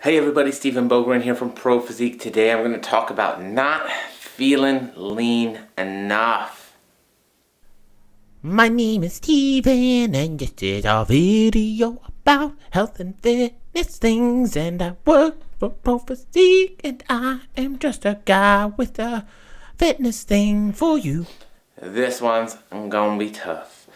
Hey everybody, Stephen Bogren here from Pro Physique. Today I'm going to talk about not feeling lean enough. My name is Steven and this is our video about health and fitness things, and I work for Pro Physique and I am just a guy with a fitness thing for you. This one's going to be tough.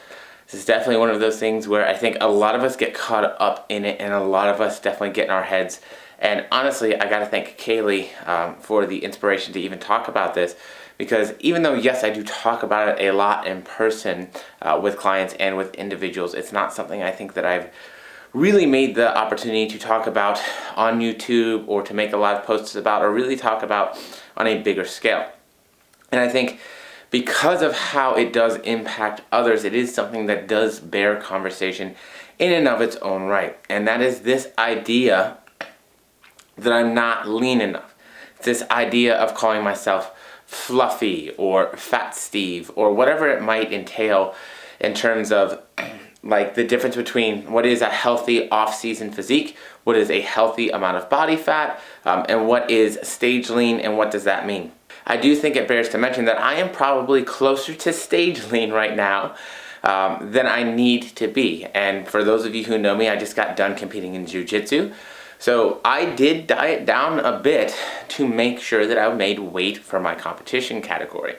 This is definitely one of those things where I think a lot of us get caught up in it and a lot of us definitely get in our heads. And honestly, I got to thank Kaylee for the inspiration to even talk about this, because even though, yes, I do talk about it a lot in person with clients and with individuals, it's not something I think that I've really made the opportunity to talk about on YouTube or to make a lot of posts about or really talk about on a bigger scale. And I think because of how it does impact others, it is something that does bear conversation in and of its own right. And that is this idea that I'm not lean enough. It's this idea of calling myself fluffy or fat Steve or whatever it might entail in terms of like the difference between what is a healthy off-season physique, what is a healthy amount of body fat, and what is stage lean, and what does that mean. I do think it bears to mention that I am probably closer to stage lean right now than I need to be. And for those of you who know me, I just got done competing in jiu-jitsu. So I did diet down a bit to make sure that I made weight for my competition category.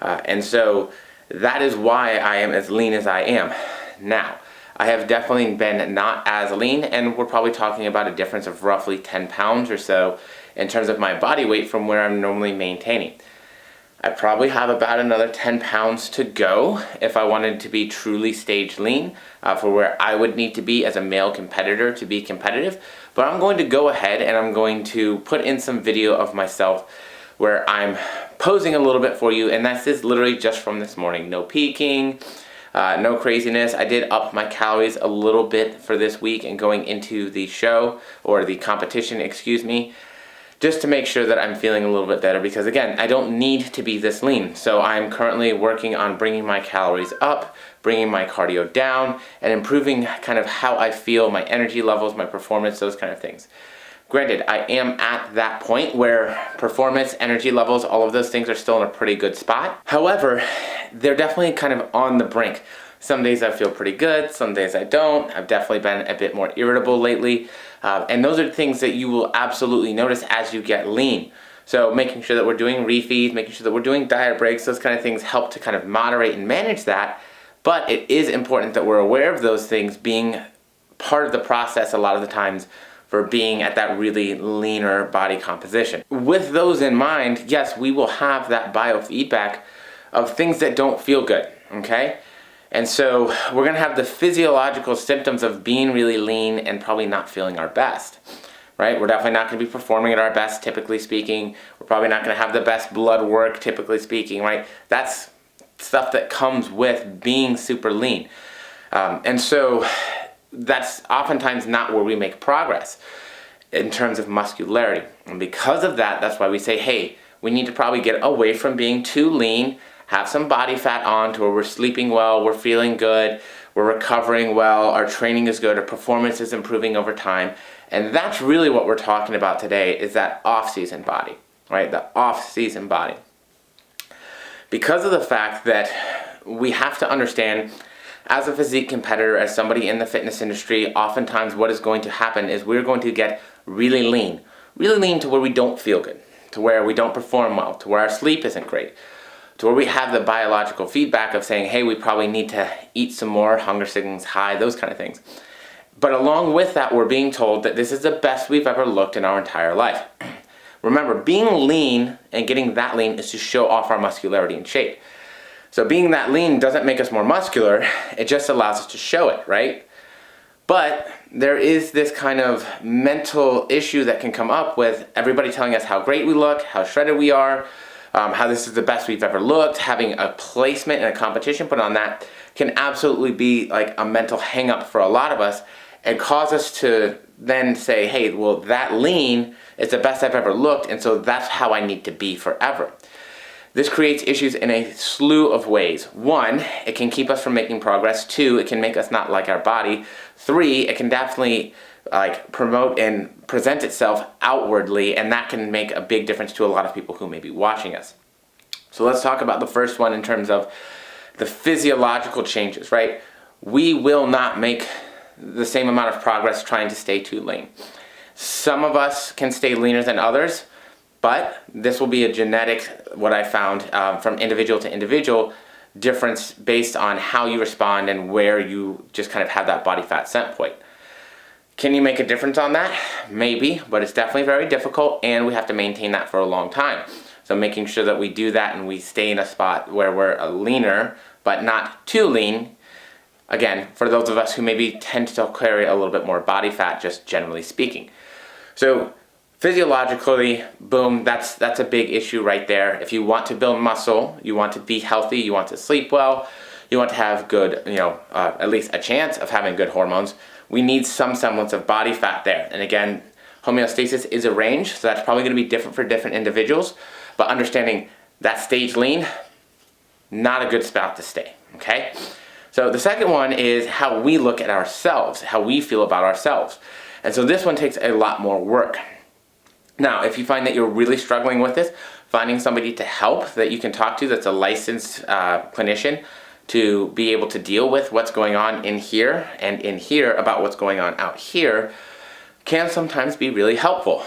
And so that is why I am as lean as I am. Now, I have definitely been not as lean, and we're probably talking about a difference of roughly 10 pounds or so in terms of my body weight from where I'm normally maintaining. I probably have about another 10 pounds to go if I wanted to be truly stage lean for where I would need to be as a male competitor to be competitive. But I'm going to go ahead and I'm going to put in some video of myself where I'm posing a little bit for you, and that's just literally just from this morning. No peaking, no craziness. I did up my calories a little bit for this week and going into the show, or the competition, excuse me, just to make sure that I'm feeling a little bit better, because again, I don't need to be this lean. So I'm currently working on bringing my calories up, bringing my cardio down, and improving kind of how I feel, my energy levels, my performance, those kind of things. Granted, I am at that point where performance, energy levels, all of those things are still in a pretty good spot. However, they're definitely kind of on the brink. Some days I feel pretty good, some days I don't. I've definitely been a bit more irritable lately. And those are things that you will absolutely notice as you get lean. So making sure that we're doing refeeds, making sure that we're doing diet breaks, those kind of things help to kind of moderate and manage that. But it is important that we're aware of those things being part of the process a lot of the times for being at that really leaner body composition. With those in mind, yes, we will have that biofeedback of things that don't feel good, okay? And so we're gonna have the physiological symptoms of being really lean and probably not feeling our best, right? We're definitely not gonna be performing at our best, typically speaking. We're probably not gonna have the best blood work, typically speaking, right? That's stuff that comes with being super lean. And so that's oftentimes not where we make progress in terms of muscularity. And because of that, that's why we say, hey, we need to probably get away from being too lean, have some body fat on to where we're sleeping well, we're feeling good, we're recovering well, our training is good, our performance is improving over time. And that's really what we're talking about today, is that off-season body, right? The off-season body. Because of the fact that we have to understand, as a physique competitor, as somebody in the fitness industry, oftentimes what is going to happen is we're going to get really lean to where we don't feel good, to where we don't perform well, to where our sleep isn't great, to where we have the biological feedback of saying, hey, we probably need to eat some more, hunger signals high, those kind of things. But along with that, we're being told that this is the best we've ever looked in our entire life. Remember, being lean and getting that lean is to show off our muscularity and shape. So being that lean doesn't make us more muscular, it just allows us to show it, right? But there is this kind of mental issue that can come up with everybody telling us how great we look, how shredded we are, how this is the best we've ever looked. Having a placement in a competition put on that can absolutely be like a mental hang-up for a lot of us and cause us to then say, hey, well, that lean is the best I've ever looked, and so that's how I need to be forever. This creates issues in a slew of ways. One, it can keep us from making progress. Two, it can make us not like our body. Three, it can definitely like promote and present itself outwardly, and that can make a big difference to a lot of people who may be watching us. So let's talk about the first one in terms of the physiological changes, right? We will not make the same amount of progress trying to stay too lean. Some of us can stay leaner than others, but this will be a genetic, what I found, from individual to individual difference based on how you respond and where you just kind of have that body fat set point. Can you make a difference on that? Maybe, but it's definitely very difficult, and we have to maintain that for a long time. So making sure that we do that and we stay in a spot where we're a leaner, but not too lean. Again, for those of us who maybe tend to carry a little bit more body fat, just generally speaking. So physiologically, boom, that's a big issue right there. If you want to build muscle, you want to be healthy, you want to sleep well, you want to have good, at least a chance of having good hormones, we need some semblance of body fat there. And again, homeostasis is a range, so that's probably going to be different for different individuals. But understanding that stage lean, not a good spot to stay, okay? So the second one is how we look at ourselves, how we feel about ourselves. And so this one takes a lot more work. Now, if you find that you're really struggling with this, finding somebody to help that you can talk to that's a licensed clinician to be able to deal with what's going on in here and in here about what's going on out here can sometimes be really helpful.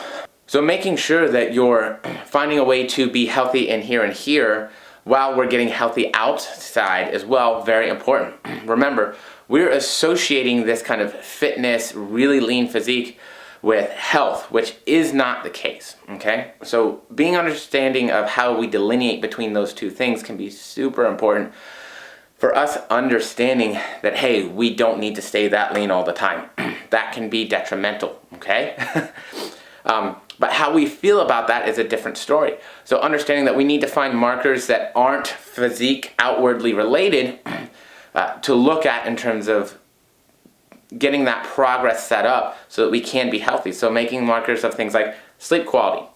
So making sure that you're finding a way to be healthy in here and here while we're getting healthy outside as well, very important. Remember, we're associating this kind of fitness, really lean physique with health, which is not the case, okay? So being understanding of how we delineate between those two things can be super important for us understanding that, hey, we don't need to stay that lean all the time. That can be detrimental, okay? But how we feel about that is a different story. So understanding that we need to find markers that aren't physique outwardly related to look at in terms of getting that progress set up so that we can be healthy. So making markers of things like sleep quality,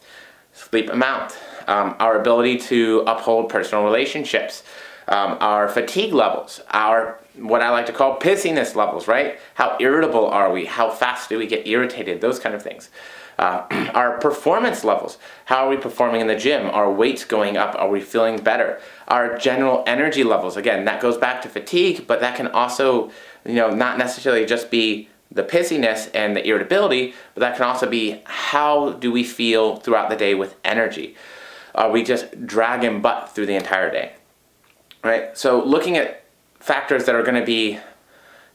sleep amount, our ability to uphold personal relationships, our fatigue levels, our what I like to call pissiness levels, right? How irritable are we? How fast do we get irritated? Those kind of things. Our performance levels. How are we performing in the gym? Are weights going up? Are we feeling better? Our general energy levels. Again, that goes back to fatigue, but that can also, not necessarily just be the pissiness and the irritability, but that can also be how do we feel throughout the day with energy? Are we just dragging butt through the entire day? Right? So looking at factors that are going to be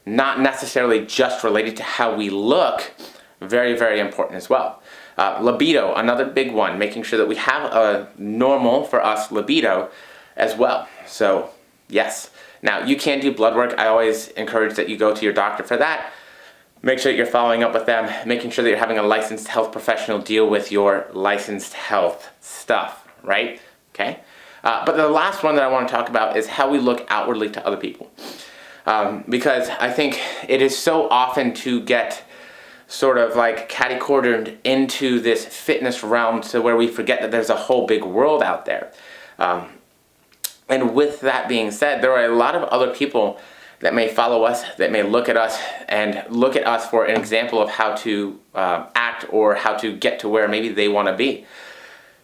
not necessarily just related to how we look, very, very important as well. Libido, another big one, making sure that we have a normal, for us, libido as well. So, yes. Now, you can do blood work. I always encourage that you go to your doctor for that. Make sure that you're following up with them, making sure that you're having a licensed health professional deal with your licensed health stuff, right? Okay? But the last one that I want to talk about is how we look outwardly to other people. Because I think it is so often to get sort of like catty-cornered into this fitness realm to where we forget that there's a whole big world out there. And with that being said, there are a lot of other people that may follow us, that may look at us and look at us for an example of how to act or how to get to where maybe they want to be.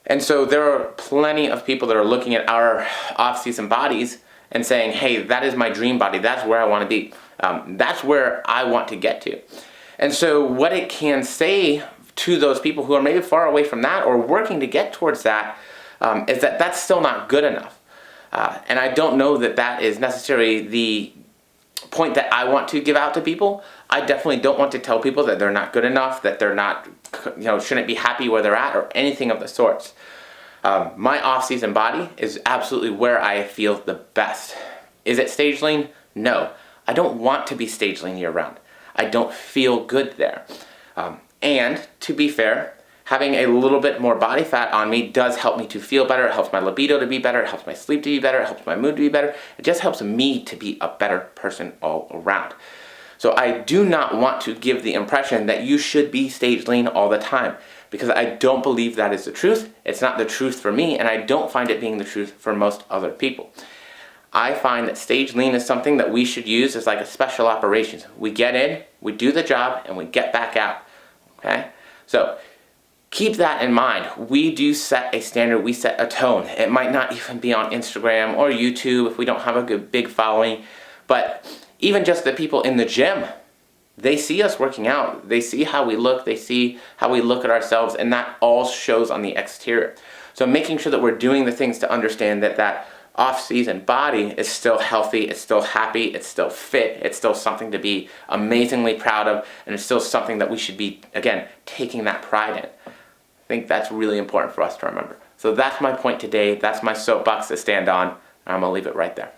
And so there are plenty of people that are looking at our off-season bodies and saying, hey, that is my dream body. That's where I want to be. That's where I want to get to. And so what it can say to those people who are maybe far away from that or working to get towards that is that that's still not good enough. And I don't know that that is necessarily the point that I want to give out to people. I definitely don't want to tell people that they're not good enough, that they're not, shouldn't be happy where they're at or anything of the sorts. My off-season body is absolutely where I feel the best. Is it stage lean? No. I don't want to be stage lean year-round. I don't feel good there. And to be fair, having a little bit more body fat on me does help me to feel better. It helps my libido to be better. It helps my sleep to be better. It helps my mood to be better. It just helps me to be a better person all around. So I do not want to give the impression that you should be stage lean all the time, because I don't believe that is the truth. It's not the truth for me, and I don't find it being the truth for most other people. I find that stage lean is something that we should use as like a special operations. We get in, we do the job, and we get back out. Okay? So keep that in mind. We do set a standard, we set a tone. It might not even be on Instagram or YouTube if we don't have a good big following, but even just the people in the gym, they see us working out, they see how we look, they see how we look at ourselves, and that all shows on the exterior. So making sure that we're doing the things to understand that that off-season body is still healthy, it's still happy, it's still fit, it's still something to be amazingly proud of, and it's still something that we should be, again, taking that pride in. I think that's really important for us to remember. So that's my point today, that's my soapbox to stand on, and I'm going to leave it right there.